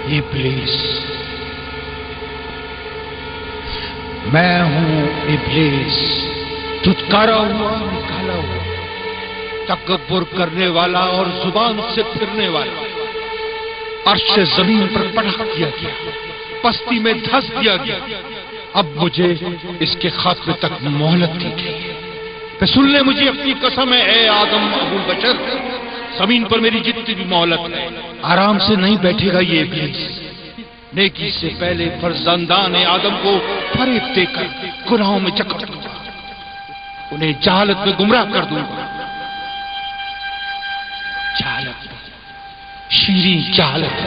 ابلیس، میں ہوں ابلیس، دھتکارا ہوا نکالا ہوا، تکبر کرنے والا اور زبان سے پھرنے والا، عرش زمین پر پٹخ دیا گیا، پستی میں دھس دیا گیا۔ اب مجھے اس کے خاتمے تک مہلت دی گئی ہے۔ سن لے مجھے اپنی قسم ہے اے آدم ابو البشر، زمین پر میری جتنی بھی مہلت ہے، آرام سے نہیں بیٹھے گا یہ ابلیس۔ نیکی سے پہلے فرزندان آدم کو فریب دے کر گناہوں میں جکڑ دوں گا، انہیں جہالت میں گمراہ کر دوں گا۔ جہالت، شیریں جہالت۔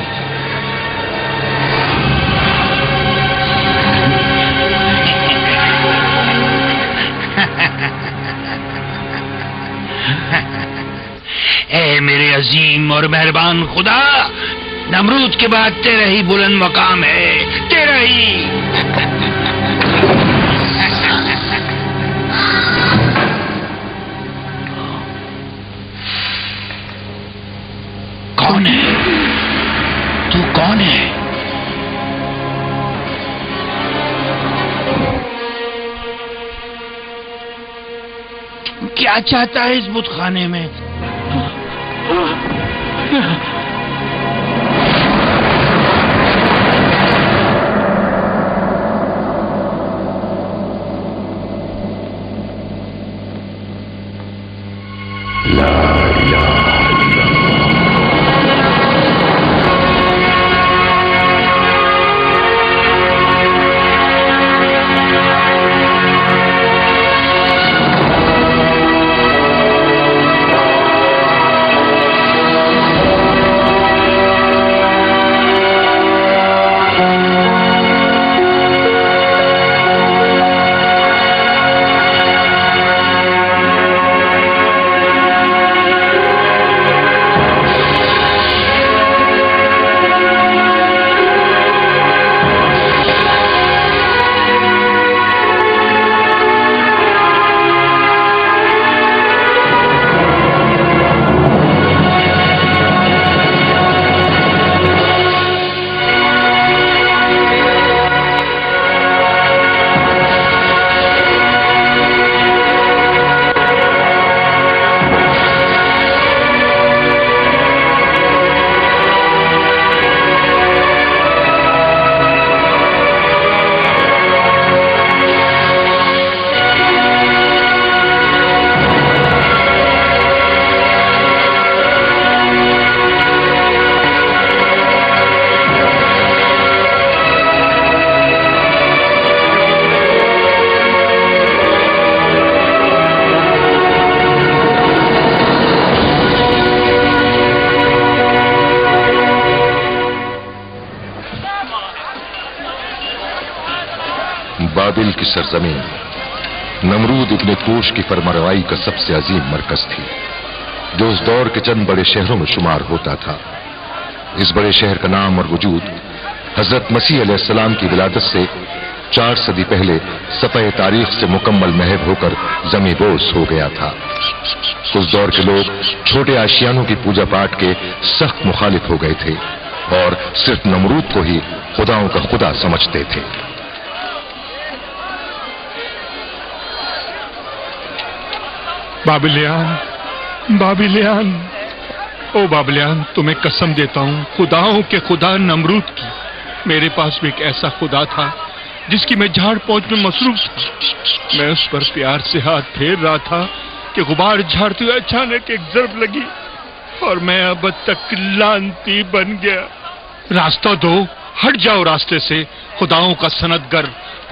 اے میرے عظیم اور مہربان خدا، نمرود کے بعد تیرا ہی بلند مقام ہے، تیرا ہی۔ کون ہے تو؟ کون ہے؟ کیا چاہتا ہے اس بت خانے میں؟ بابل کی سرزمین نمرود ابن کوش کی فرمانروائی کا سب سے عظیم مرکز تھی، جو اس دور کے چند بڑے شہروں میں شمار ہوتا تھا۔ اس بڑے شہر کا نام اور وجود حضرت مسیح علیہ السلام کی ولادت سے 4 صدی پہلے صفحہ تاریخ سے مکمل محو ہو کر زمیں بوس ہو گیا تھا۔ اس دور کے لوگ چھوٹے آشیانوں کی پوجا پاٹ کے سخت مخالف ہو گئے تھے اور صرف نمرود کو ہی خداؤں کا خدا سمجھتے تھے۔ بابلیان، بابلیان، او بابلیان، تمہیں قسم دیتا ہوں خداؤں کے خدا نمرود کی، میرے پاس بھی ایک ایسا خدا تھا جس کی میں جھاڑ پونچھ میں مصروف تھا۔ میں اس پر پیار سے ہاتھ پھیر رہا تھا کہ غبار جھاڑتے ہوئے اچانک ایک ضرب لگی اور میں اب تک لعنتی بن گیا۔ راستہ دو، ہٹ جاؤ راستے سے، خداؤں کا سندگر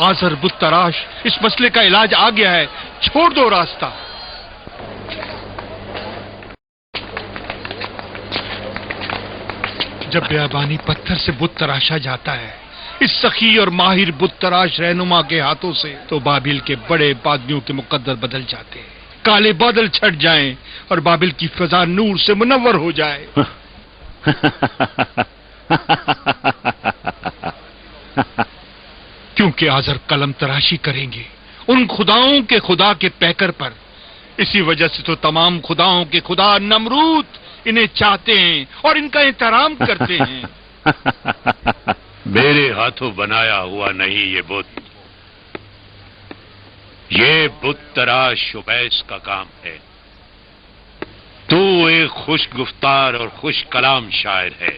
آزر بت تراش، اس مسئلے کا علاج آ گیا ہے، چھوڑ دو راستہ۔ جب بیابانی پتھر سے بت تراشا جاتا ہے اس سخی اور ماہر بت تراش رہنما کے ہاتھوں سے، تو بابل کے بڑے بادیوں کے مقدر بدل جاتے ہیں، کالے بادل چھٹ جائیں اور بابل کی فضا نور سے منور ہو جائے۔ کیونکہ آزر قلم تراشی کریں گے ان خداؤں کے خدا کے پیکر پر، اسی وجہ سے تو تمام خداؤں کے خدا نمرود انہیں چاہتے ہیں اور ان کا احترام کرتے ہیں۔ میرے ہاتھوں بنایا ہوا نہیں یہ بت، یہ بت تراش اویس کا کام ہے۔ تو ایک خوش گفتار اور خوش کلام شاعر ہے،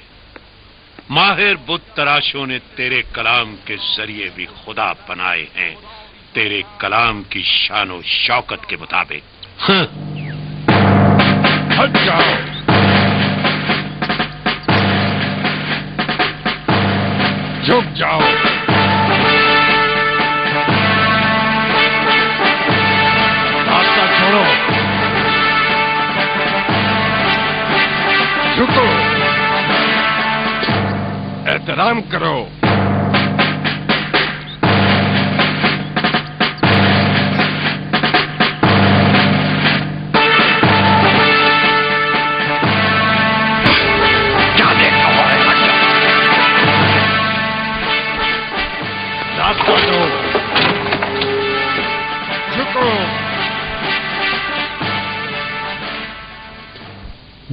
ماہر بت تراشوں نے تیرے کلام کے ذریعے بھی خدا بنائے ہیں، تیرے کلام کی شان و شوکت کے مطابق۔ ہٹ جاؤ، جھک جاؤ، راستہ چھوڑو، جھکو، احترام کرو۔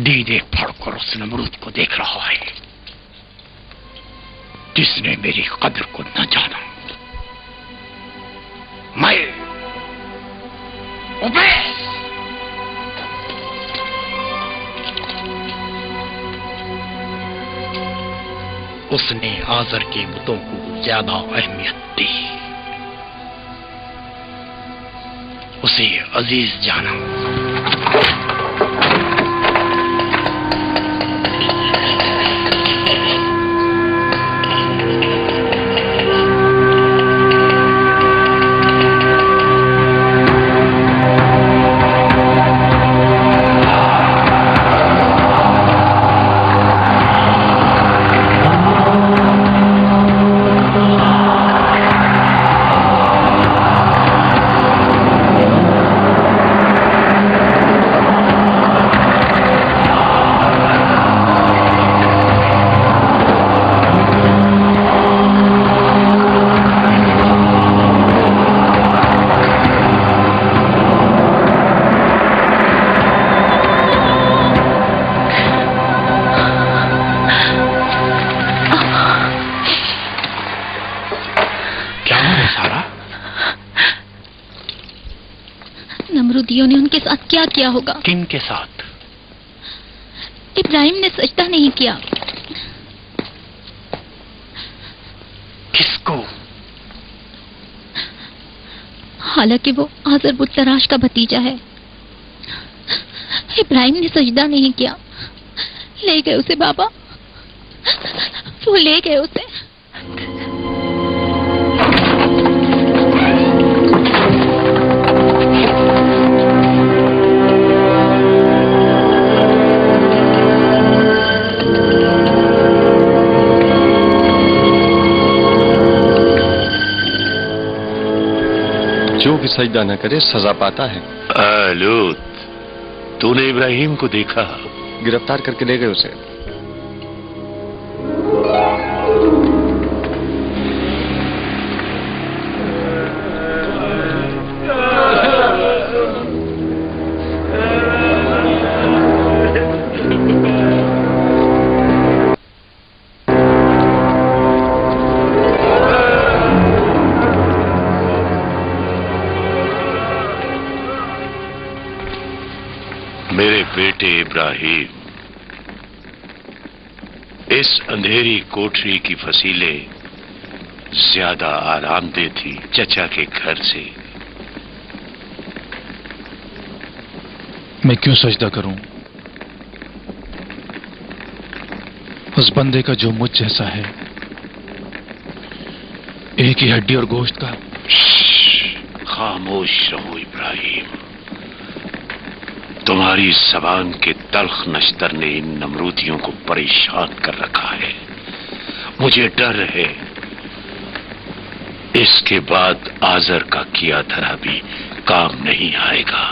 دیدے پھڑ کر اس نمرود کو دیکھ رہا ہے جس نے میری قدر کو نہ جانا۔ میں اویس اس نے آزر کے بتوں کو زیادہ اہمیت دی، اسے عزیز جانا۔ نمرودیوں نے ان کے ساتھ کیا کیا ہوگا؟ کن کے ساتھ؟ ابراہیم نے سجدہ نہیں کیا۔ کس کو؟ حالانکہ وہ آزر بت تراش کا بھتیجا ہے۔ ابراہیم نے سجدہ نہیں کیا، لے گئے اسے بابا، وہ لے گئے اسے۔ جو بھی سجدہ نہ کرے سزا پاتا ہے۔ لوط، تو نے ابراہیم کو دیکھا؟ گرفتار کر کے لے گئے اسے۔ میرے بیٹے ابراہیم، اس اندھیری کوٹری کی فصیلیں زیادہ آرام دہ تھی چچا کے گھر سے۔ میں کیوں سجدہ کروں اس بندے کا جو مجھ جیسا ہے، ایک ہی ہڈی اور گوشت کا؟ خاموش رہو ابراہیم، تمہاری زبان کے تلخ نشتر نے ان نمرودیوں کو پریشان کر رکھا ہے۔ مجھے ڈر ہے اس کے بعد آزر کا کیا دھرا بھی کام نہیں آئے گا۔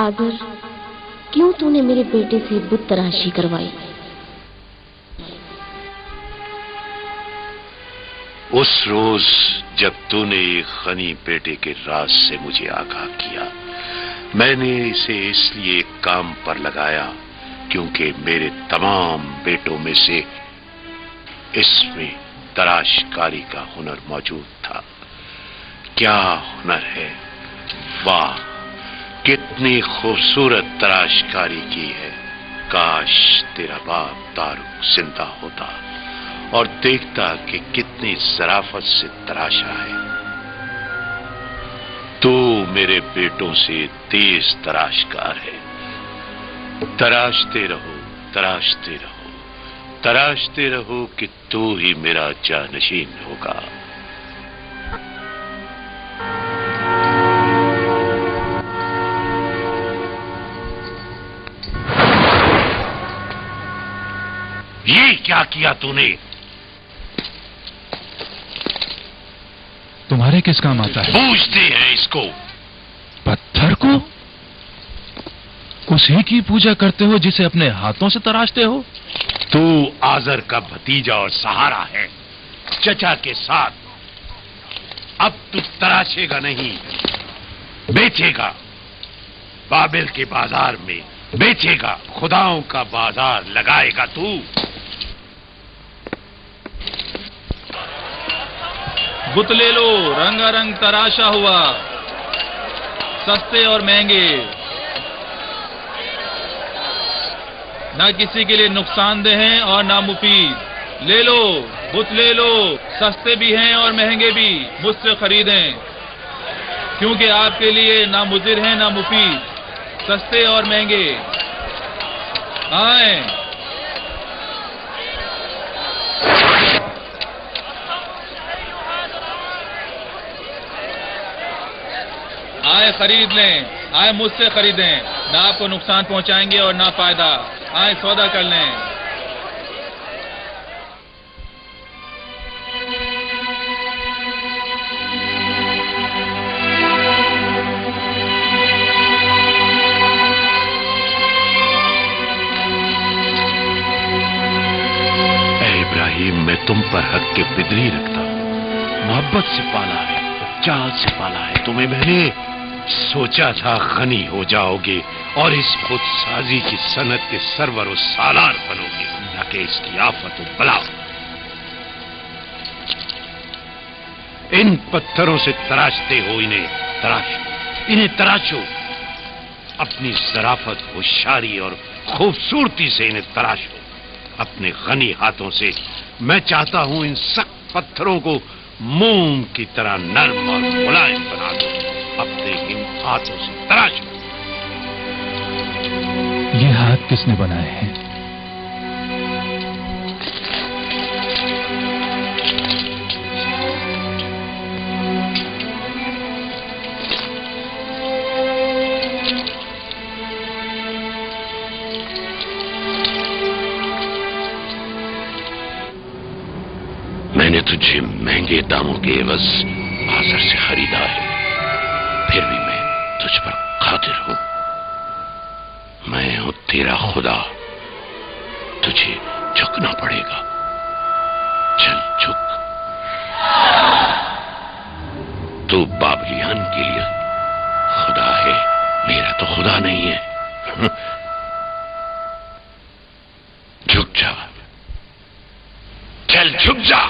आदर, क्यों तूने मेरे बेटे से बुत तराशी करवाई? उस रोज जब तूने एक गनी बेटे के राज से मुझे आगाह किया, मैंने इसे इसलिए एक काम पर लगाया क्योंकि मेरे तमाम बेटों में से इसमें तराशकारी का हुनर मौजूद था। क्या हुनर है! वाह, कितनी खूबसूरत तराशकारी की है। काश तेरा बाप तारुक जिंदा होता और देखता कि कितनी ज़राफत से तराशा है। तू मेरे बेटों से तेज तराशकार है। तराशते रहो, तराशते रहो, तराशते रहो कि तू ही मेरा जानशीन होगा। ये क्या किया तूने? तुम्हारे किस काम आता है? पूछते हैं इसको। पत्थर को? उसी की पूजा करते हो जिसे अपने हाथों से तराशते हो? तू आजर का भतीजा और सहारा है, चचा के साथ। अब तू तराशेगा नहीं, बेचेगा। बाबिल के बाजार में बेचेगा, खुदाओं का बाजार लगाएगा तू। बुत ले लो, रंगारंग तराशा हुआ, सस्ते और महंगे, ना किसी के लिए नुकसानदेह हैं और ना मुफीद। ले लो, बुत ले लो, सस्ते भी हैं और महंगे भी, मुझसे खरीदें, क्योंकि आपके लिए ना मुजिर हैं ना मुफीद, सस्ते और महंगे। आए, आए खरीद लें, आए मुझसे खरीदें, ना आपको नुकसान पहुंचाएंगे और ना फायदा। आए सौदा कर लें। ऐ इब्राहिम, मैं तुम पर हक के बिदरी रखता हूं। मोहब्बत से पाला है, चाल से पाला है तुम्हें मैंने। सोचा था गनी हो जाओगे और इस खुद साजी की सनत के सरवर और सालार बनोगे, न कि इसकी आफत और बला। इन पत्थरों से तराशते हो, इन्हें तराशो, इन्हें तराशो। अपनी ज़राफत, होशियारी और खूबसूरती से इन्हें तराशो। अपने गनी हाथों से मैं चाहता हूं इन सख्त पत्थरों को मोम की तरह नर्म और मुलायम बना दो। अपने इन हाथों से तराशो। ये हाथ किसने बनाए हैं? मैंने तुझे महंगे दामों के एवज आजर से खरीदा है, फिर भी मैं तुझ पर कादिर हूं। मैं हूं तेरा खुदा, तुझे झुकना पड़ेगा। चल झुक। तू बाबलियान के लिए खुदा है, मेरा तो खुदा नहीं है। झुक जा, चल झुक जा।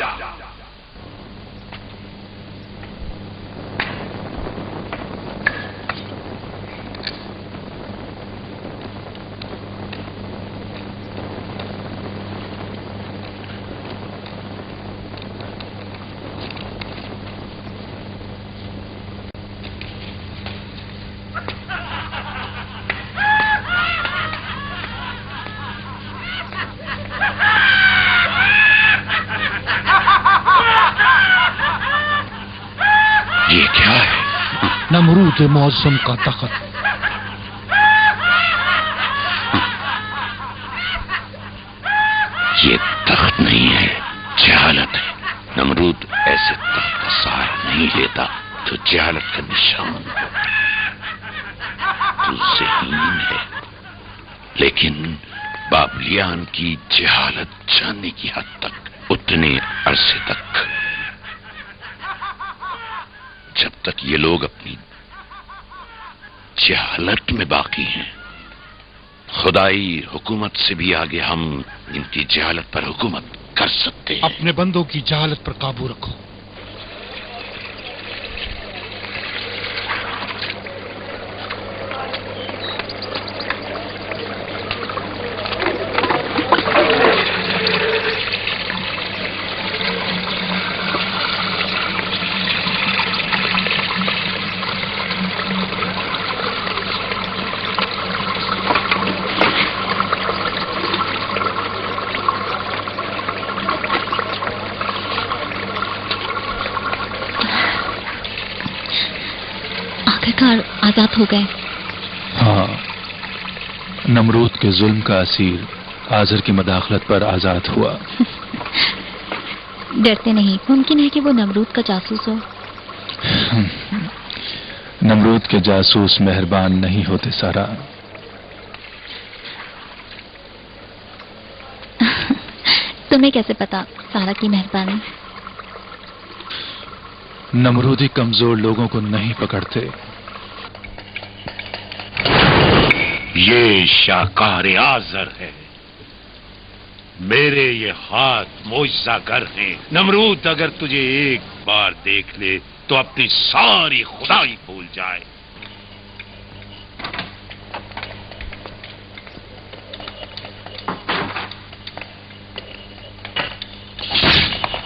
ये क्या है? नमरूद मौसम का तख्त। ये तख्त नहीं है, जहालत है। नमरूद ऐसे तख्त का सहारा नहीं लेता, तो जहालत का निशान है। जासूस ज़हीन है, लेकिन बाबलियान की जहालत जानने की हद तक, उतने अरसे तक जब तक ये लोग अपनी जहालत में बाकी हैं, खुदाई हुकूमत से भी आगे हम इनकी जहालत पर हुकूमत कर सकते हैं। अपने बंदों की जहालत पर काबू रखो। आजाद हो गए। हाँ, नमरूद के जुल्म का असीर आजर की मदाखलत पर आजाद हुआ। डरते नहीं? मुमकिन है कि वो नमरूद का जासूस हो। नमरूद के जासूस मेहरबान नहीं होते सारा। तुम्हें कैसे पता सारा की मेहरबानी? नमरूदी कमजोर लोगों को नहीं पकड़ते। ये शाकार आजर है, मेरे ये हाथ मोइज़ागर हैं। नमरूद अगर तुझे एक बार देख ले तो अपनी सारी खुदाई भूल जाए।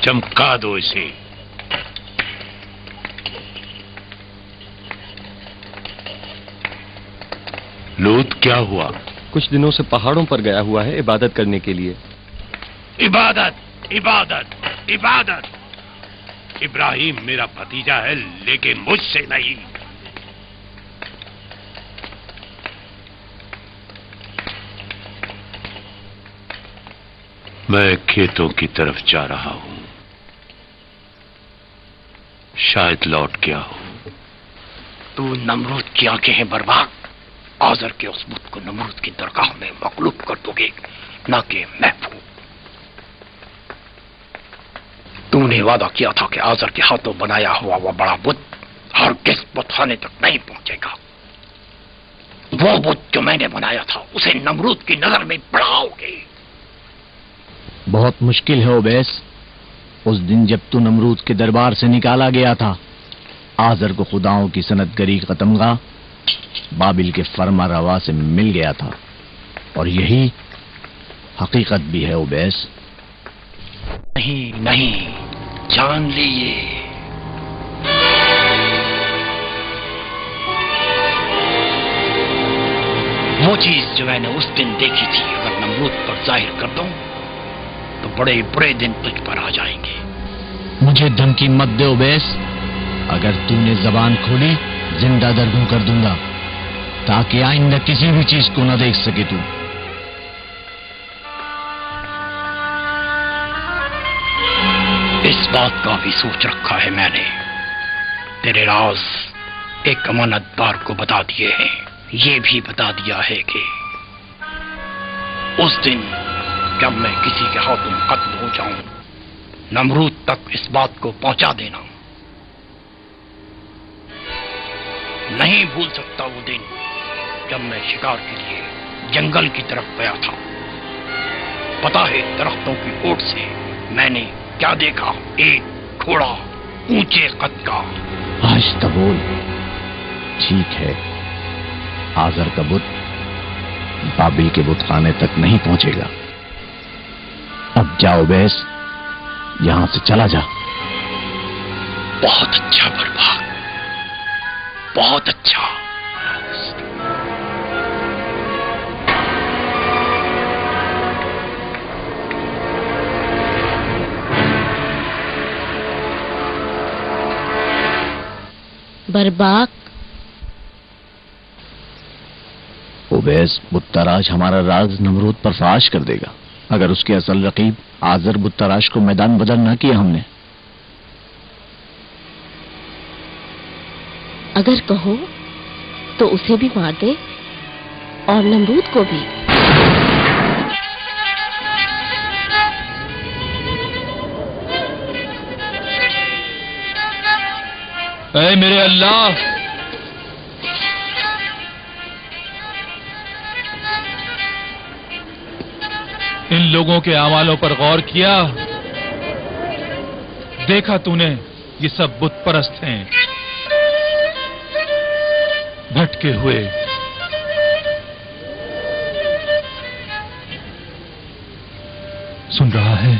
चमका दो इसे। लूत क्या हुआ? कुछ दिनों से पहाड़ों पर गया हुआ है इबादत करने के लिए। इबादत, इबादत, इबादत। इब्राहिम मेरा भतीजा है, लेकिन मुझसे नहीं। मैं खेतों की तरफ जा रहा हूं, शायद लौट गया हूं। तू नमरूद की आंखें हैं बर्बाद। आजर के उस बुत को नमरूद की दरगाह में मकलूब कर दोगे, ना कि महफूज। तूने वादा किया था कि आजर के हाथों बनाया हुआ वह बड़ा बुत हरगिज़ बुतखाने तक नहीं पहुंचेगा। वो बुत जो मैंने बनाया था उसे नमरूद की नजर में बढ़ाओगे। बहुत मुश्किल है उबैस। उस दिन जब तू नमरूद के दरबार से निकाला गया था, आजर को खुदाओं की सनतगरी का तमगा बाबिल के फरमा रवा से मिल गया था, और यही हकीकत भी है उबैस। नहीं नहीं, जान लीजिए, वो चीज जो मैंने उस दिन देखी थी अगर नमरूद पर जाहिर कर दूं तो बड़े बुरे दिन तुझ पर आ जाएंगे। मुझे धमकी मत दे उबैस। अगर तूने जबान खोली जिंदा दरगूं कर दूंगा, ताकि आइंदा किसी भी चीज को न देख सके तू। इस बात का भी सोच रखा है मैंने। तेरे राज एक अमानतदार को बता दिए हैं। ये भी बता दिया है कि उस दिन जब मैं किसी के हाथों कत्ल हो जाऊं, नमरूद तक इस बात को पहुंचा देना। नहीं भूल सकता वो दिन जब मैं शिकार के लिए जंगल की तरफ गया था। पता है दरख्तों की ओट से मैंने क्या देखा? एक घोड़ा ऊंचे कद का। आज तो बोल। ठीक है, आजर का बुत बाबिल के बुतखाने तक नहीं पहुंचेगा। अब जाओ बैस, यहां से चला जा। बहुत अच्छा बर्बाद, बहुत अच्छा। बर्बाक, उबैस बुत्तराज हमारा राज नमरूद पर फाश कर देगा अगर उसके असल रकीब आजर बुत्तराज को मैदान बदल न किया हमने। अगर कहो तो उसे भी मार दे। और नमरूद को भी। ऐ मेरे अल्लाह, इन लोगों के अमालों पर गौर किया, देखा तूने ये सब बुत परस्त हैं, भटके हुए। सुन रहा है?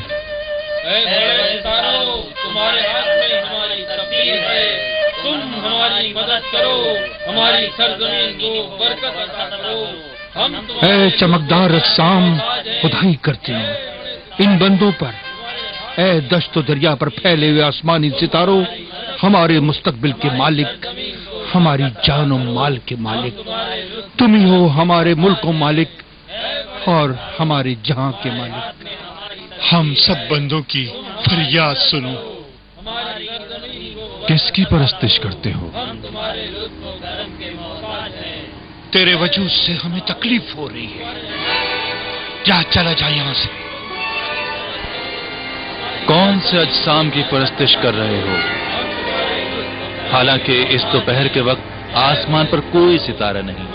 तुम्हारे हाथ में हमारी तकदीर है, तुम हमारी मदद करो, हमारी सरजमीन को बरकत अता करो। हम ऐ चमकदार रस्साम, खुदाई करते हैं इन बंदों पर। ऐ दश्तो दरिया पर फैले हुए आसमानी सितारों, हमारे मुस्तकबिल के मालिक, हमारी जान और माल के मालिक, तुम ही हो हमारे मुल्क मालिक और हमारे जहां के मालिक। हम सब बंदों की फरियाद सुनो। किसकी परस्तिश करते हो? तेरे वजूद से हमें तकलीफ हो रही है, जा चला जा यहां से। कौन से अजसाम की परस्तिश कर रहे हो? हालांकि इस दोपहर के वक्त आसमान पर कोई सितारा नहीं।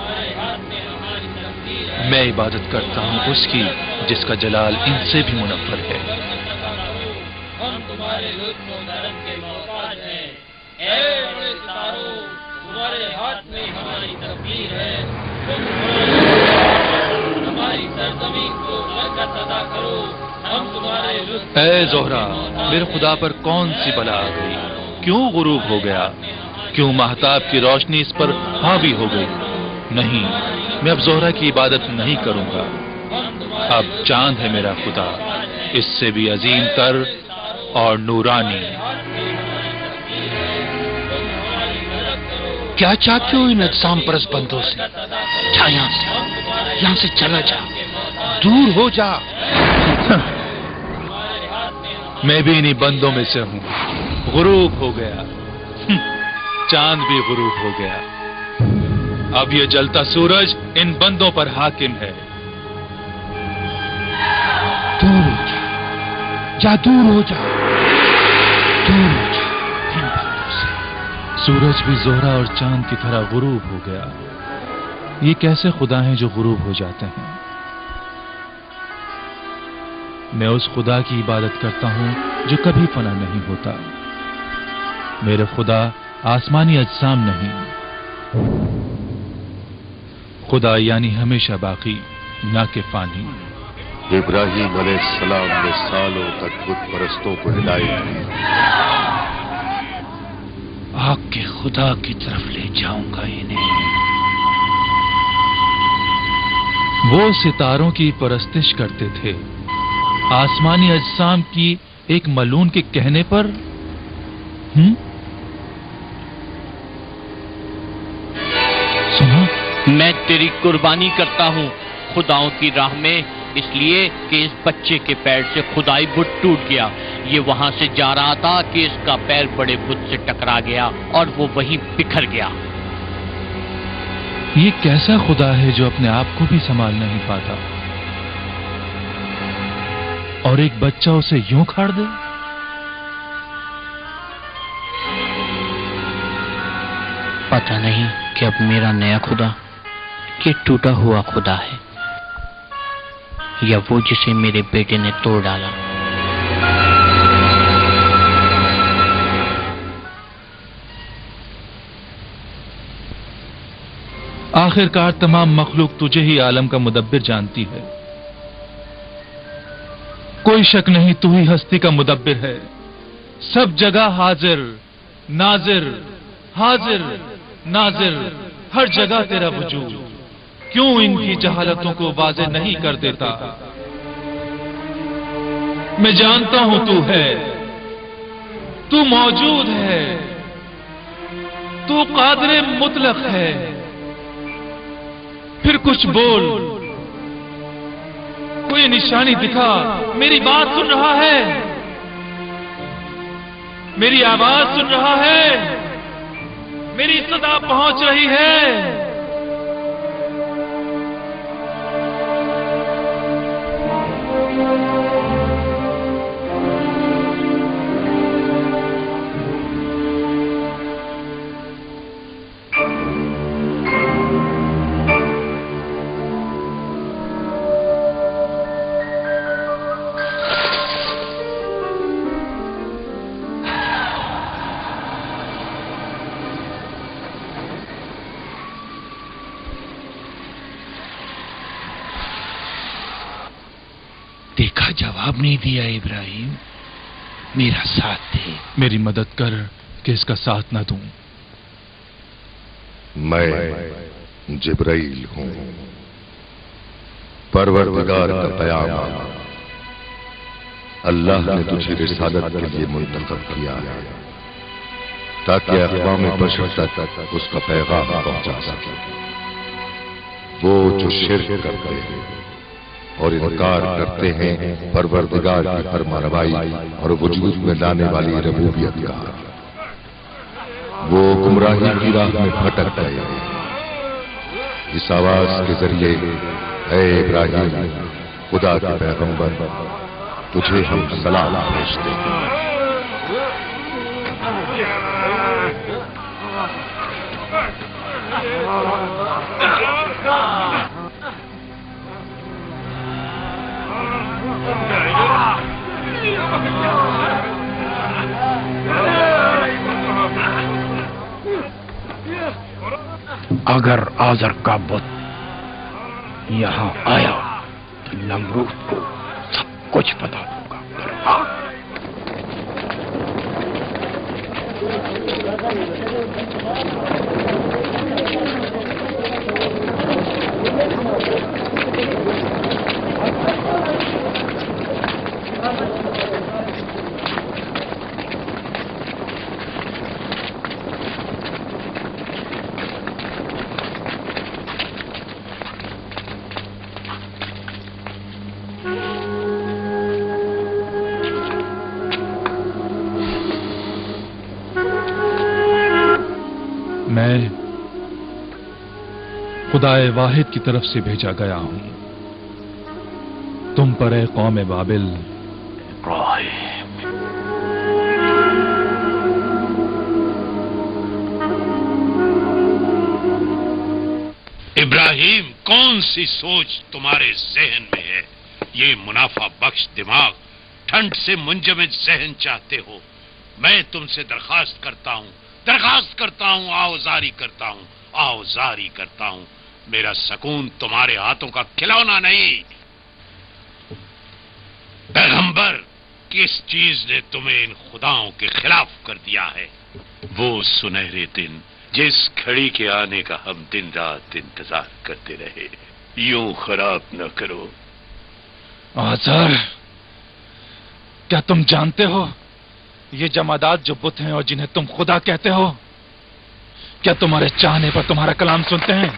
मैं इबादत करता हूं उसकी जिसका जलाल इनसे भी मुनव्वर है। हम तुम्हारे लुत्फ और करम के मोहताज हैं। ऐ बड़े सितारों, तुम्हारे हाथ में हमारी तकदीर है, तुम हमारी सरजमीन को बरकत अता करो। हम तुम्हारे लुत्फ। ऐ ज़ोहरा, मेरे खुदा पर कौन सी बला आ गई? क्यों गुरूब हो गया? क्यों महताब की रोशनी इस पर हावी हो गई? नहीं, मैं अब ज़ोहरा की इबादत नहीं करूंगा। अब चांद है मेरा खुदा, इससे भी अजीम तर और नूरानी। क्या चाहते हो इन अजसाम परस्त बंदों से? जा यहाँ से चला जा, दूर हो जा। मैं भी इन्हीं बंदों में से हूँ। गुरूब हो गया, चांद भी गुरूब हो गया। अब ये जलता सूरज इन बंदों पर हाकिम है। दूर हो जा, जा दूर हो जा, दूर हो जा इन बंदों से। सूरज भी ज़ोहरा और चांद की तरह गुरूब हो गया। ये कैसे खुदा हैं जो गुरूब हो जाते हैं? मैं उस खुदा की इबादत करता हूं जो कभी फना नहीं होता। मेरे खुदा आसमानी अजसाम नहीं, खुदा यानी हमेशा बाकी, ना के फानी। इब्राहिम अलैहिस्सलाम ने सालों तक बुत परस्तों को हिदायत दी। आग के खुदा की तरफ ले जाऊंगा इन्हें। वो सितारों की परस्तिश करते थे, आसमानी अजसाम की एक मलून के कहने पर। सुनो, मैं तेरी कुर्बानी करता हूँ खुदाओं की राह में, इसलिए कि इस बच्चे के पैर से खुदाई बुत टूट गया। ये वहां से जा रहा था कि इसका पैर बड़े बुत से टकरा गया और वो वहीं बिखर गया। ये कैसा खुदा है जो अपने आप को भी संभाल नहीं पाता और एक बच्चा उसे यूं खाड़ दे? पता नहीं कि अब मेरा नया खुदा ये टूटा हुआ खुदा है या वो जिसे मेरे बेटे ने तोड़ डाला। आखिरकार तमाम मखलूक तुझे ही आलम का मुदब्बिर जानती है। कोई शक नहीं, तू ही हस्ती का मुदब्बिर है। सब जगह हाजिर नाजिर, हाजिर नाजिर, हर जगह तेरा वजूद। क्यों इनकी जहालतों को वाज़ेह नहीं कर देता? मैं जानता हूं तू है, तू मौजूद है, तू कादिर मुतलक है। फिर कुछ बोल, कोई निशानी दिखा। मेरी बात सुन रहा है, मेरी आवाज सुन रहा है, मेरी सदा पहुंच रही है। जवाब नहीं दिया इब्राहिम, मेरा साथ दे। मेरी मदद कर कि इसका साथ न दूं। मैं जिब्राइल हूं, परवरदिगार का पैगाम अल्लाह ने तुझे रिसालत के लिए मुंतखब किया है ताकि अक़वाम बशर तक उसका पैगाम पहुंचा सके। वो जो शिर्क करते हैं और इनकार करते हैं परवरदिगार की फरमारवाई और वजूद में लाने वाली रबूबियत का, वो गुमराही की राह में भटक गए। इस आवाज के जरिए ऐ इब्राहिम, खुदा के पैगंबर, तुझे हम सलाम भेजते हैं। अगर आजर का बुत यहाँ आया तो नमरूद को सब कुछ बता दूंगा। मैं खुदाए वाहिद की तरफ से भेजा गया हूं तुम पर, ए कौम बाबिल। इब्राहिम, कौन सी सोच तुम्हारे जहन में है? ये मुनाफा बख्श दिमाग, ठंड से मुंजमद जहन चाहते हो? मैं तुमसे दरखास्त करता हूं, आओजारी करता हूं। मेरा सकून तुम्हारे हाथों का खिलौना नहीं। पैगंबर, किस चीज ने तुम्हें इन खुदाओं के खिलाफ कर दिया है? वो सुनहरे दिन जिस घड़ी के आने का हम दिन रात इंतजार करते रहे, यूं खराब न करो। आज़र, क्या तुम जानते हो ये जमादात जो बुत हैं और जिन्हें तुम खुदा कहते हो, क्या तुम्हारे चाहने पर तुम्हारा कलाम सुनते हैं?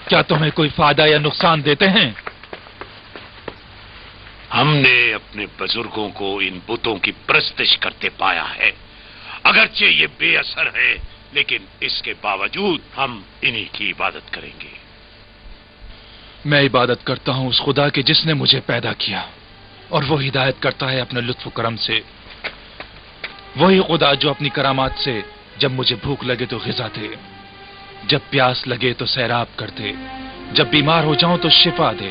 क्या तुम्हें कोई फायदा या नुकसान देते हैं? हमने अपने बुजुर्गों को इन बुतों की परस्तिश करते पाया है। अगरचे ये बेअसर है, लेकिन इसके बावजूद हम इन्हीं की इबादत करेंगे। मैं इबादत करता हूं उस खुदा के जिसने मुझे पैदा किया, और वो हिदायत करता है अपने लुत्फ करम से। वही खुदा जो अपनी करामात से जब मुझे भूख लगे तो ग़िज़ा दे, जब प्यास लगे तो सैराब कर दे, जब बीमार हो जाऊं तो शिफा दे।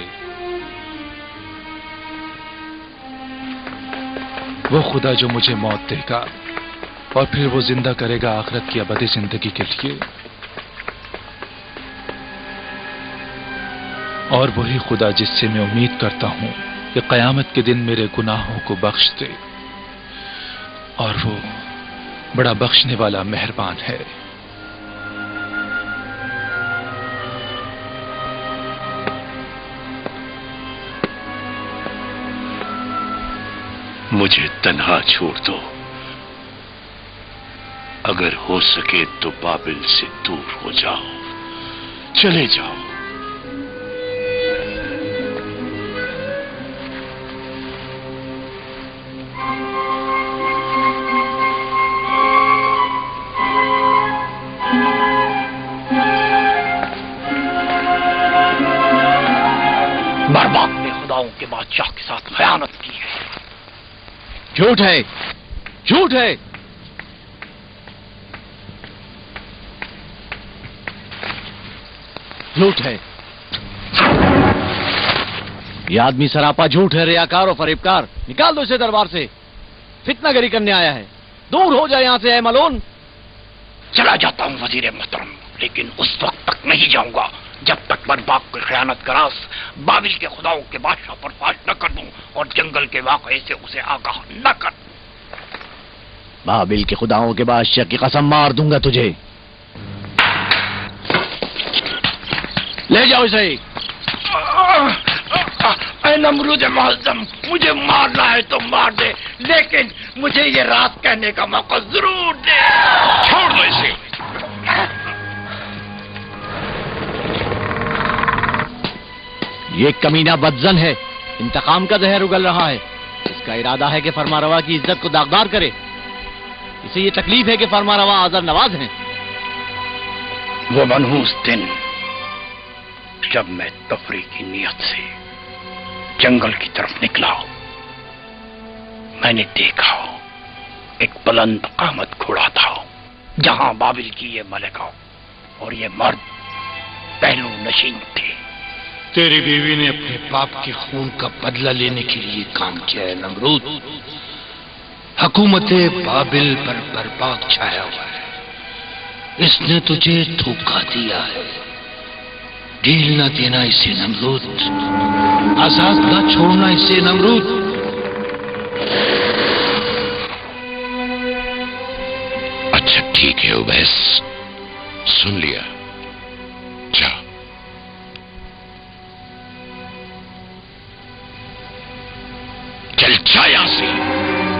वो खुदा जो मुझे मौत देगा और फिर वो जिंदा करेगा आखिरत की अबदी जिंदगी के लिए। और वही खुदा जिससे मैं उम्मीद करता हूं कि क़यामत के दिन मेरे गुनाहों को बख्श दे, और वो बड़ा बख्शने वाला मेहरबान है। मुझे तन्हा छोड़ दो, अगर हो सके तो बाबिल से दूर हो जाओ, चले जाओ। बर्बाद ने खुदाओं के बादशाह के साथ खयानत की है। झूठ है, झूठ है। झूठ है। ये आदमी सरापा झूठ है, रियाकार और फरेबकार। निकाल दो इसे दरबार से, फितनागरी करने आया है। दूर हो जाए यहां से, ऐ मलोन। चला जाता हूं वजीर मोहतरम, लेकिन उस वक्त तक नहीं जाऊंगा जब तक बर्बाक की खयानत करास बाबिल के खुदाओं के बादशाह पर फाश न कर दूं और जंगल के वाक़े से उसे आगाह न कर। बाबिल के खुदाओं के बादशाह की कसम मार दूंगा तुझे। ले जाओ इसे। ऐ नमरूद मुअज़्ज़म, मुझे मारना है तो मार दे, लेकिन मुझे ये रात कहने का मौका जरूर दे। छोड़ दो इसे। ये कमीना बदजन है, इंतकाम का जहर उगल रहा है। इसका इरादा है कि फरमारवा की इज्जत को दागदार करे। इसे ये तकलीफ है कि फरमारवा आज़र नवाज हैं। वो मनहूस दिन जब मैं तफरीह की नीयत से जंगल की तरफ निकला, मैंने देखा एक बुलंद कामत घोड़ा था जहां बाबिल की ये मलिका और ये मर्द पहलू नशीन थे। तेरी बीवी ने अपने बाप के खून का बदला लेने के लिए काम किया है नमरूद। हुकूमत बाबिल पर बर्बाद छाया हुआ है। इसने तुझे धोखा दिया है। ढील न देना इसे नमरूद, आजाद न छोड़ना इसे नमरूद। अच्छा ठीक है उवैस, सुन लिया। जा। चल जा यहां से।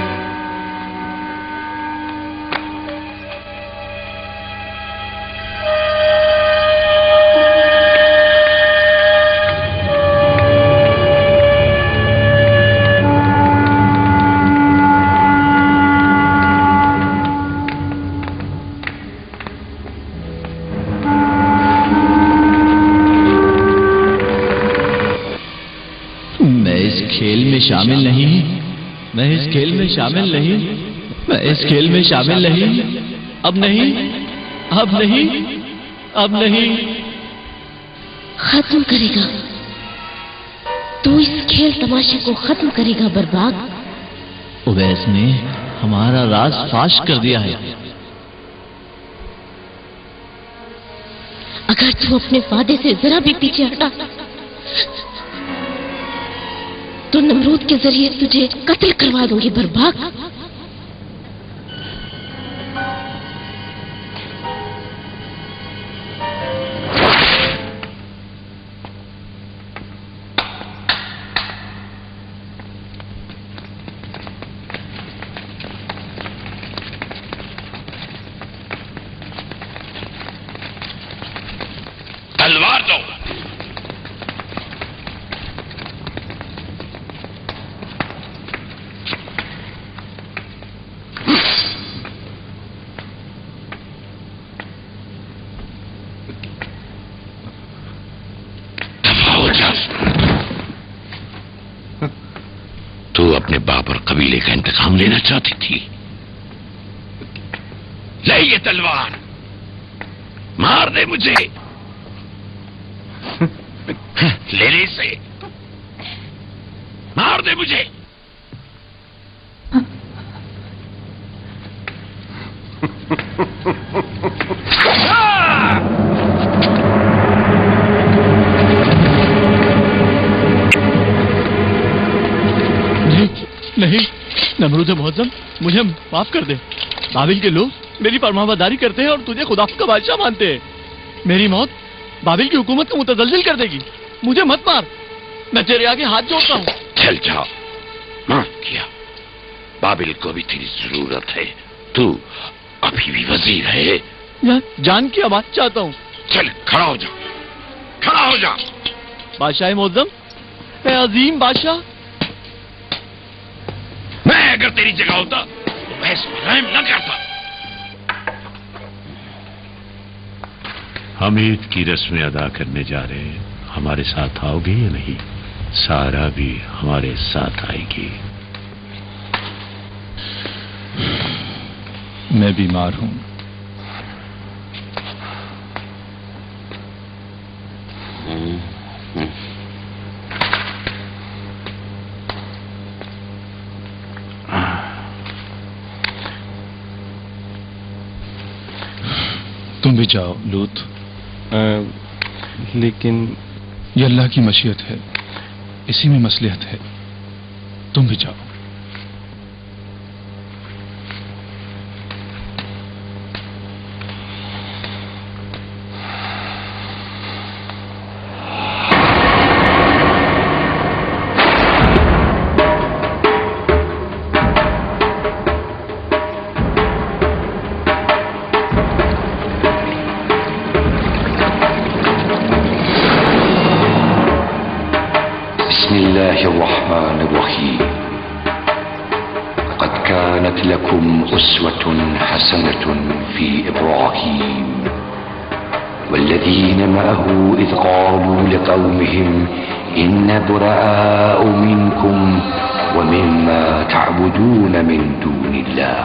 शामिल नहीं, मैं इस खेल में शामिल नहीं, मैं इस खेल में शामिल नहीं, अब नहीं, अब नहीं, अब नहीं। खत्म करेगा तू इस खेल तमाशे को, खत्म करेगा बर्बाद। उवैस ने हमारा राज फाश कर दिया है। अगर तू अपने वादे से जरा भी पीछे हटा तो नमरूद के जरिए तुझे कत्ल करवा दूंगी बर्बाद। तलवार दो। तू अपने बाप और कबीले का इंतकाम लेना चाहती थी। ले ये तलवार, मार दे मुझे। ले ले इसे, मार दे मुझे। नहीं नमरूद मुअज़्ज़म, मुझे माफ कर दे। बाबिल के लोग मेरी फरमाबरदारी करते हैं और तुझे खुदा का बादशाह मानते हैं। मेरी मौत बाबिल की हुकूमत को मुतज़लज़िल कर देगी। मुझे मत मार, मैं तेरे आगे हाथ जोड़ता हूँ। चल जाओ, माफ किया। बाबिल को भी तेरी जरूरत है। तू अभी भी वजीर है। जान की आवाज चाहता हूँ। चल खड़ा हो जा, खड़ा हो जा। बादशाह मुअज़्ज़म, मैं अजीम बादशाह। मैं अगर तेरी जगह होता तो बहस में रहम न करता। हम ईद की रस्में अदा करने जा रहे हैं। हमारे साथ आओगे या नहीं? सारा भी हमारे साथ आएगी। मैं बीमार हूं। तुम भी जाओ लूत। لیکن یہ اللہ کی مشیت ہے، اسی میں مصلحت ہے، تم بھی جاؤ۔ بسم الله الرحمن الرحيم قد كانت لكم أسوة حسنة في إبراهيم والذين معه إذ قالوا لقومهم إنا براء منكم ومما تعبدون من دون الله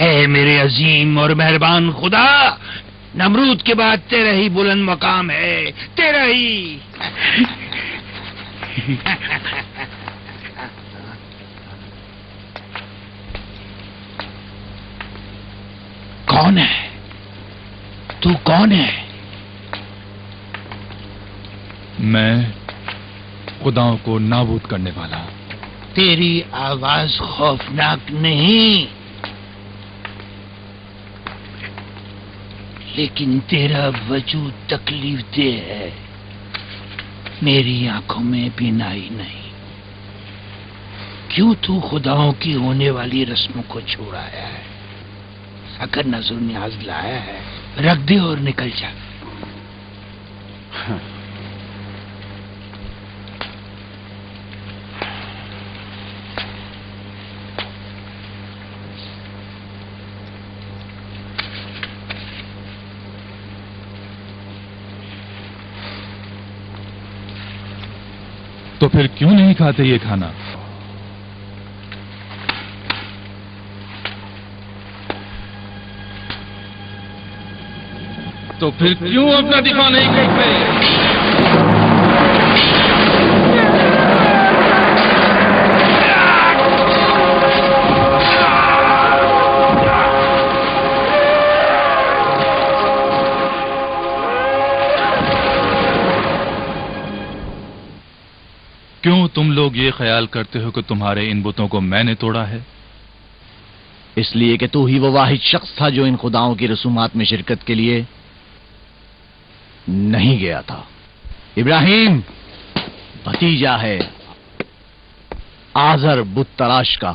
اے میرے عظیم اور مہربان خدا، نمرود کے بعد تیرا ہی بلند مقام ہے، تیرا ہی۔ کون ہے تو؟ کون ہے؟ میں خداؤں کو نابود کرنے والا۔ تیری آواز خوفناک نہیں، لیکن تیرا وجود تکلیف دہ ہے۔ میری آنکھوں میں بینائی نہیں۔ کیوں تو خداؤں کی ہونے والی رسموں کو چھوڑایا ہے؟ اگر نظر نیاز لایا ہے رکھ دے اور نکل جا۔ تو پھر کیوں نہیں کھاتے یہ کھانا؟ تو پھر کیوں اپنا دفاع نہیں کرتے؟ کیوں تم لوگ یہ خیال کرتے ہو کہ تمہارے ان بتوں کو میں نے توڑا ہے؟ اس لیے کہ تو ہی وہ واحد شخص تھا جو ان خداؤں کی رسومات میں شرکت کے لیے نہیں گیا تھا۔ ابراہیم بھتیجا ہے آزر بت تراش کا۔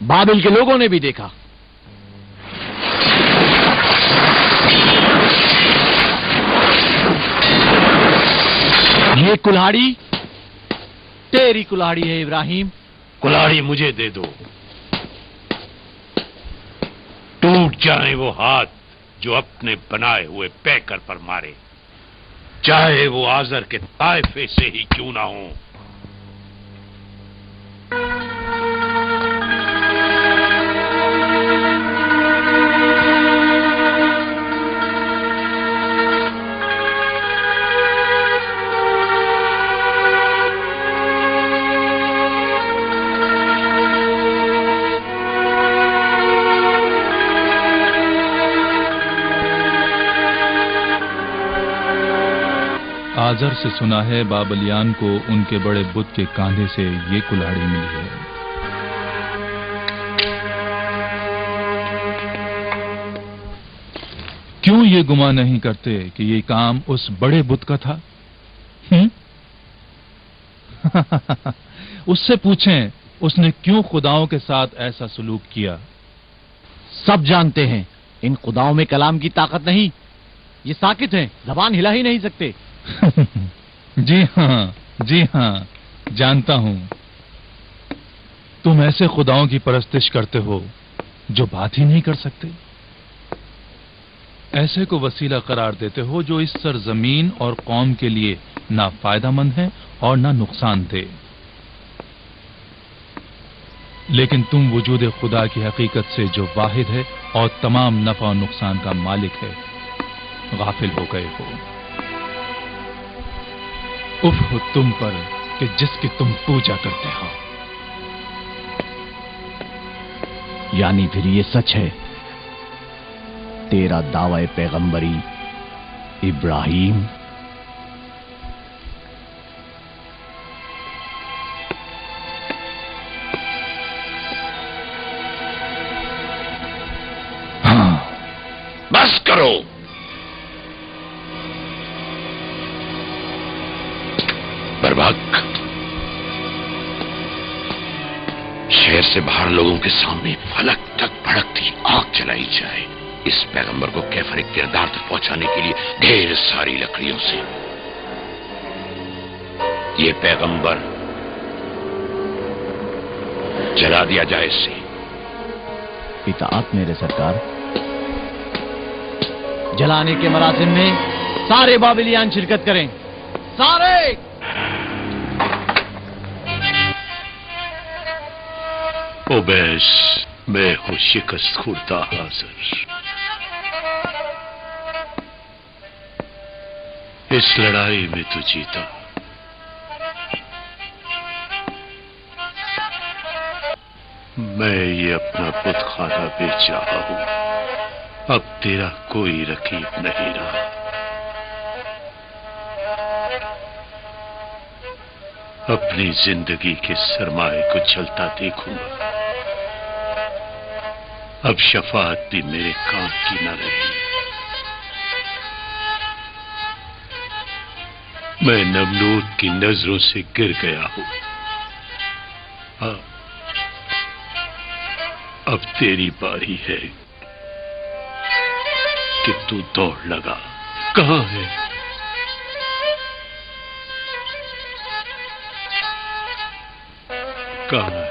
بابل کے لوگوں نے بھی دیکھا۔ یہ کلاڑی تیری کلاڑی ہے ابراہیم۔ کلاڑی مجھے دے دو، ٹوٹ جائیں وہ ہاتھ جو اپنے بنائے ہوئے پیکر پر مارے، چاہے وہ آزر کے طائفے سے ہی کیوں نہ ہوں۔ آزر سے سنا ہے بابلیان کو ان کے بڑے بت کے کاندھے سے یہ کلاڑی ملی ہے۔ کیوں یہ گمان نہیں کرتے کہ یہ کام اس بڑے بت کا تھا؟ اس سے پوچھیں اس نے کیوں خداؤں کے ساتھ ایسا سلوک کیا؟ سب جانتے ہیں ان خداؤں میں کلام کی طاقت نہیں، یہ ساکت ہیں، زبان ہلا ہی نہیں سکتے۔ جی ہاں جانتا ہوں، تم ایسے خداؤں کی پرستش کرتے ہو جو بات ہی نہیں کر سکتے، ایسے کو وسیلہ قرار دیتے ہو جو اس سرزمین اور قوم کے لیے نہ فائدہ مند ہے اور نہ نقصان دہ، لیکن تم وجود خدا کی حقیقت سے جو واحد ہے اور تمام نفع و نقصان کا مالک ہے غافل ہو گئے ہو۔ اف ہو تم پر کہ جس کی تم پوجا کرتے ہو۔ یعنی پھر یہ سچ ہے تیرا دعوی پیغمبری ابراہیم؟ بس کرو، بربک شہر سے باہر لوگوں کے سامنے فلک تک بھڑکتی آگ جلائی جائے، اس پیغمبر کو کیفر کردار تک پہنچانے کے لیے ڈھیر ساری لکڑیوں سے یہ پیغمبر جلا دیا جائے اسے۔ اطاعت میرے سرکار۔ جلانے کے مراسم میں سارے بابلیان شرکت کریں، سارے۔ اوبیس، میں ہوں شکست خوردہ حاضر، اس لڑائی میں تو جیتا، میں یہ اپنا بت خانہ بیچ رہا ہوں، اب تیرا کوئی رقیب نہیں رہا۔ اپنی زندگی کے سرمایہ کو چلتا دیکھوں گا، اب شفاعت بھی میرے کام کی نہ رہی۔ میں نمرود کی نظروں سے گر گیا ہوں، اب تیری باری ہے کہ تو دوڑ لگا۔ کہاں ہے؟ کہاں ہے؟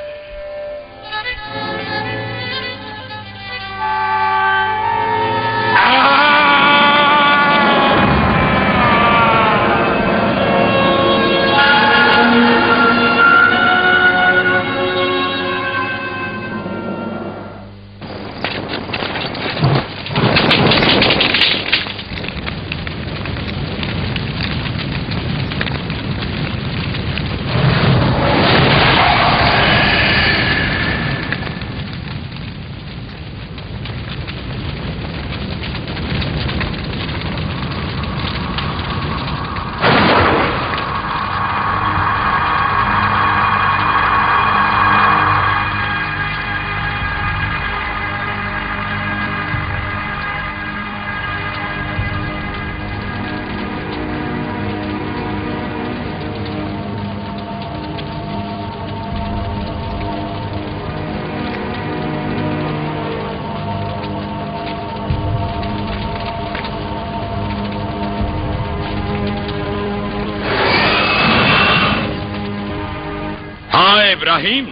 ابراہیم،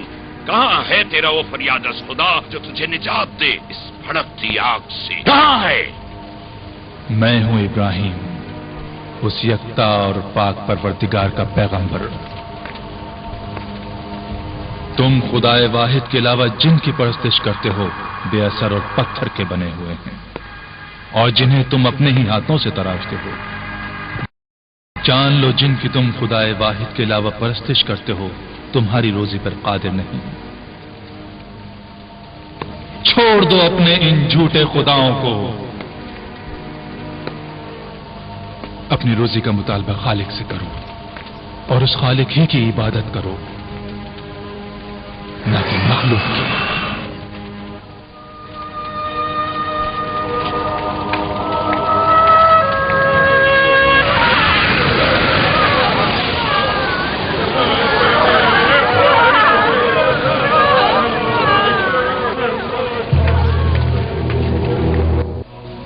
کہاں ہے تیرا وہ فریاد از خدا جو تجھے نجات دے اس بھڑکتی آگ سے؟ کہاں ہے؟ میں ہوں ابراہیم، اس یکتا اور پاک پروردگار کا پیغمبر۔ تم خدائے واحد کے علاوہ جن کی پرستش کرتے ہو بے اثر اور پتھر کے بنے ہوئے ہیں، اور جنہیں تم اپنے ہی ہاتھوں سے تراشتے ہو۔ جان لو جن کی تم خدائے واحد کے علاوہ پرستش کرتے ہو تمہاری روزی پر قادر نہیں۔ چھوڑ دو اپنے ان جھوٹے خداؤں کو، اپنی روزی کا مطالبہ خالق سے کرو اور اس خالق ہی کی عبادت کرو، نہ کہ مخلوق کی۔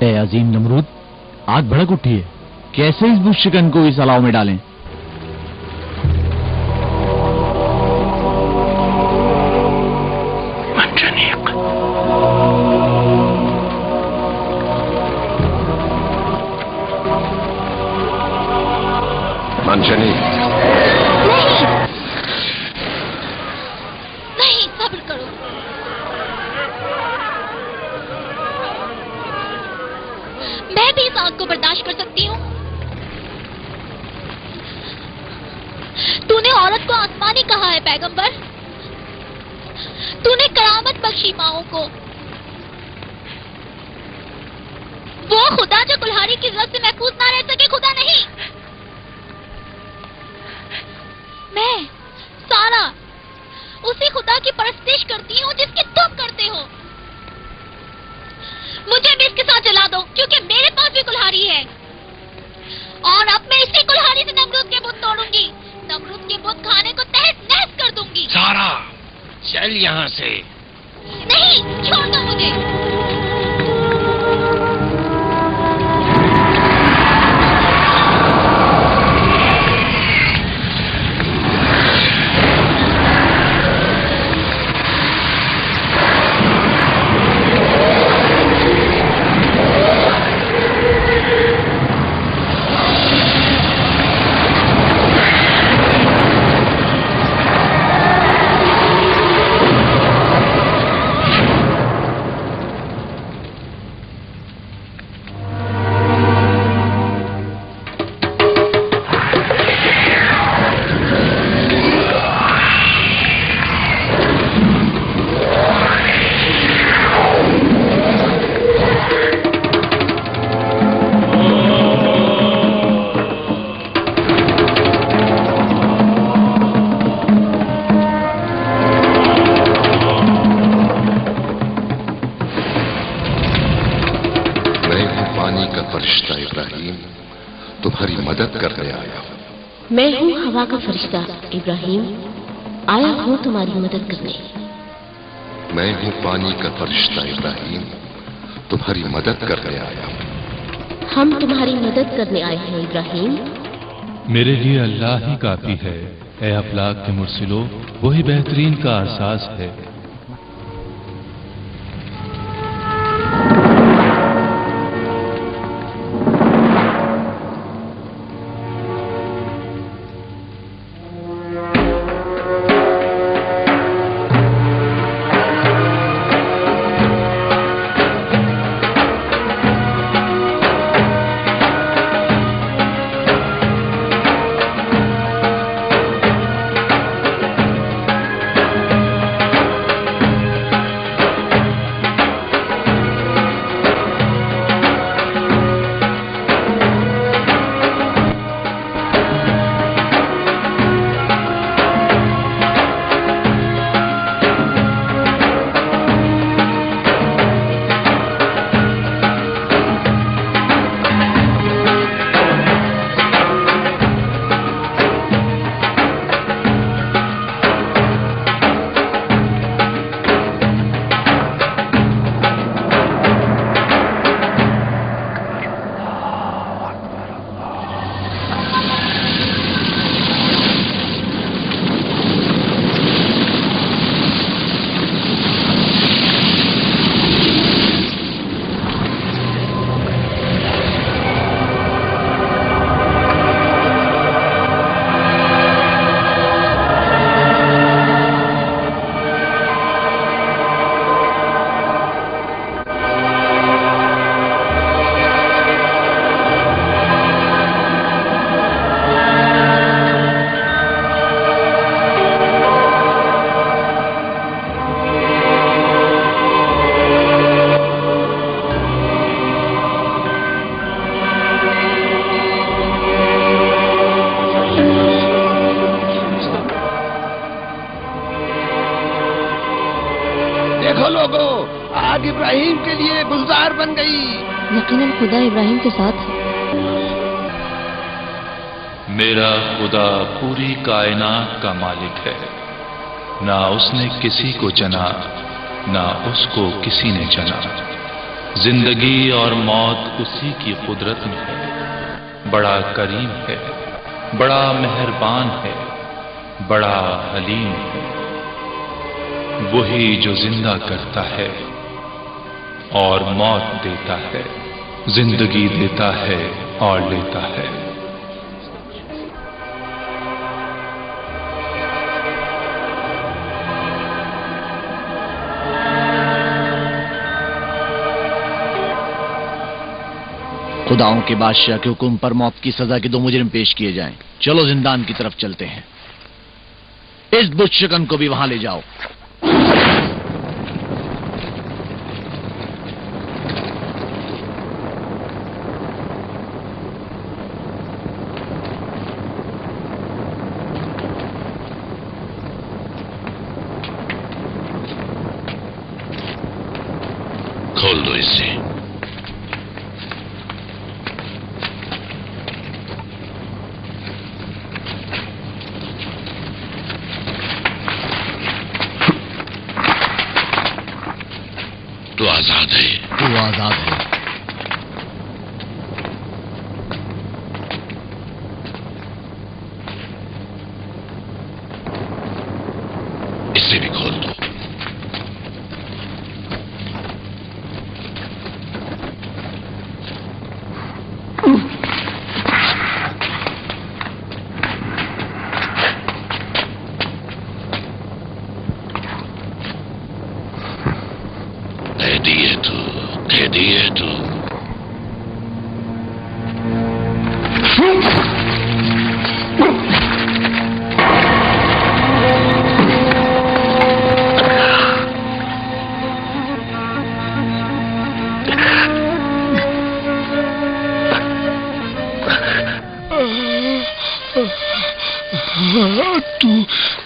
اے عظیم نمرود، آگ بھڑک اٹھی ہے، کیسے اس بت شکن کو اس الاؤ میں ڈالیں؟ आग को बर्दाश्त कर सकती हूँ? तूने औरत को आसमानी कहा है पैगंबर। तूने करामत बख्शी माओं को। वो खुदा जो कुल्हाड़ी की जद से महफूज ना रह सके खुदा नहीं। मैं सारा उसी खुदा की परस्तिश करती हूँ जिसकी तुम करते हो। मुझे भी इसके साथ जला दो क्योंकि मेरे पास भी कुल्हाड़ी है और अब मैं इसी कुल्हाड़ी से नमरूद के बुत तोड़ूंगी। नमरूद के बुत खाने को तहस नहस कर दूंगी। सारा चल यहाँ से। नहीं, छोड़ दो मुझे। तुम्हारी मदद करने आया हूँ। मैं हूँ हवा का फरिश्ता इब्राहिम, आया हूँ तुम्हारी मदद करने। मैं हूँ पानी का फरिश्ता इब्राहिम, तुम्हारी मदद करने आया हूँ। हम तुम्हारी मदद करने आए हैं इब्राहिम। मेरे लिए अल्लाह ही काफी है। ए अफलाक के मुर्सिलो, वही बेहतरीन का एहसास है। देखो लोगों, आग इब्राहिम के लिए गुलजार बन गई। यकीनन खुदा इब्राहिम के साथ है। मेरा खुदा पूरी कायनात का मालिक है। ना उसने किसी को जना, ना उसको किसी ने जना। जिंदगी और मौत उसी की कुदरत में है। बड़ा करीम है, बड़ा मेहरबान है, बड़ा हलीम है। वही जो जिंदा करता है और मौत देता है, जिंदगी देता है और लेता है। خداؤں کے بادشاہ کے حکم پر موت کی سزا کے 2 مجرم پیش کیے جائیں. چلو زندان کی طرف چلتے ہیں. اس بت شکن کو بھی وہاں لے جاؤ. کھول دو اس سے. تو آزاد ہے. تو آزاد ہے. اسے بھی کھول دو.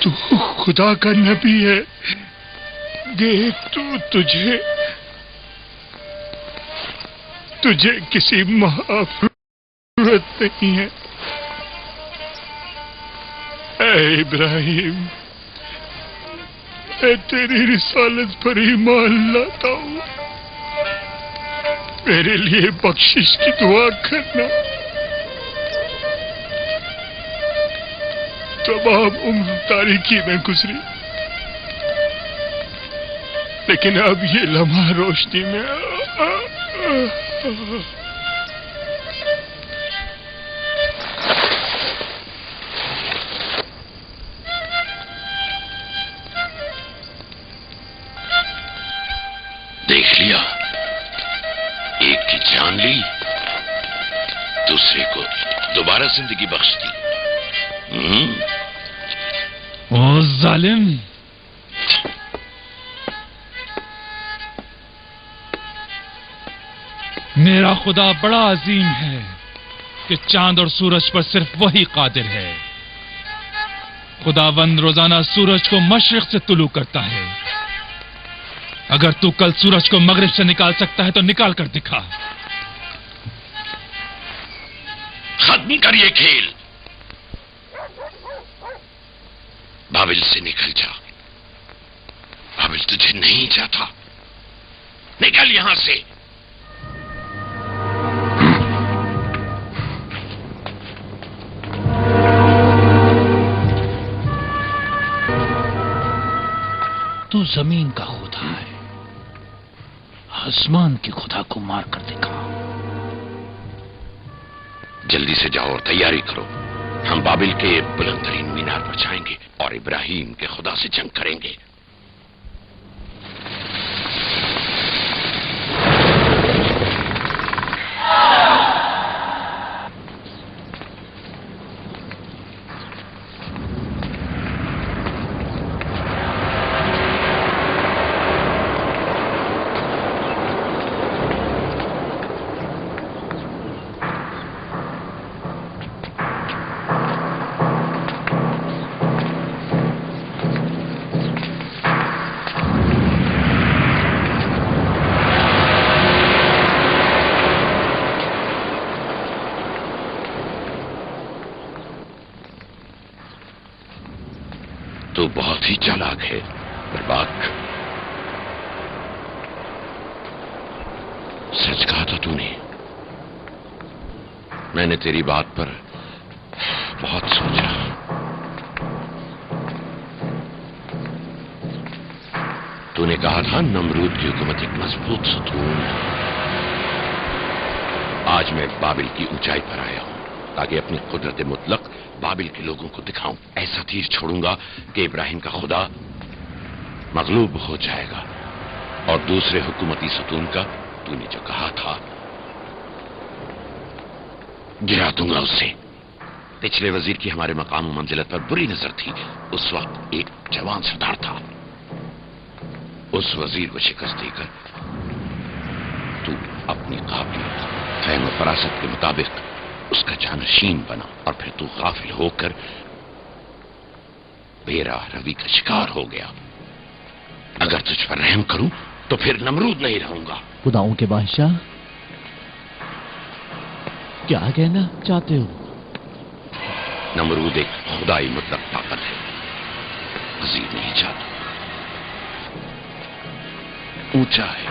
تو خدا کا نبی ہے. دیکھ تجھے کسی معذرت نہیں ہے. اے ابراہیم، میں تیری رسالت پر ایمان لاتا ہوں. میرے لیے بخشش کی دعا کرنا. تمام عمر تاریکی میں گزری، لیکن اب یہ لمحہ روشنی میں دیکھ لیا. ایک کی جان لی، دوسرے کو دوبارہ زندگی بخش دی. او ظالم! میرا خدا بڑا عظیم ہے کہ چاند اور سورج پر صرف وہی قادر ہے. خداوند روزانہ سورج کو مشرق سے طلوع کرتا ہے. اگر تو کل سورج کو مغرب سے نکال سکتا ہے تو نکال کر دکھا. ختم کر یہ کھیل. بابل سے نکل جا. بابل تجھے نہیں چاہتا. نکل یہاں سے. تو زمین کا خدا ہے. آسمان کے خدا کو مار کر دکھا. جلدی سے جاؤ اور تیاری کرو. ہم بابل کے بلند ترین مینار پر جائیں گے اور ابراہیم کے خدا سے جنگ کریں گے. تو بہت ہی چالاک ہے برباک. سچ کہا تھا تو نے. میں نے تیری بات پر بہت سوچا. تو نے کہا تھا نمرود کی حکومت ایک مضبوط ستون. آج میں بابل کی اونچائی پر آیا ہوں تاکہ اپنی قدرت مطلق بابل کے لوگوں کو دکھاؤں. ایسا تیر چھوڑوں گا کہ ابراہیم کا خدا مغلوب ہو جائے گا اور دوسرے حکومتی ستون کا تو نے جو کہا تھا गिरा दूंगा उससे। पिछले वजीर की हमारे मकाम और मंजिलत पर बुरी नजर थी। उस वक्त एक जवान सरदार था। उस वजीर को शिकस्त देकर तू अपनी काबिलियत, फहम और फरासत के मुताबिक उसका जानशीन बना और फिर तू गाफिल होकर बेराह रवि का शिकार हो गया। अगर तुझ पर रहम करूं तो फिर नमरूद नहीं रहूंगा। खुदाओं के बादशाह, क्या कहना चाहते हो? नमरूद एक खुदाई मुतलक ताकत है, मजीद नहीं चाहता। ऊंचा है,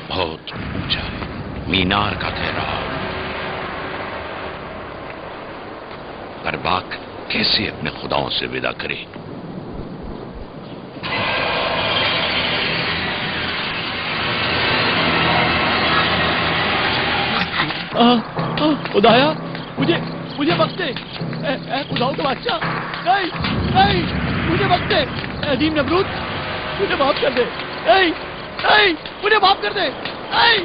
बहुत ऊंचा है, मीनार का ठहराव। पर बाक कैसे अपने खुदाओं से विदा करे? खुदाया, मुझे बख्शे। खुदाओं के बादशाह, नहीं नहीं, मुझे बख्शे। अजीम नमरूद, मुझे माफ कर दे। नहीं नहीं, मुझे माफ कर दे। नहीं।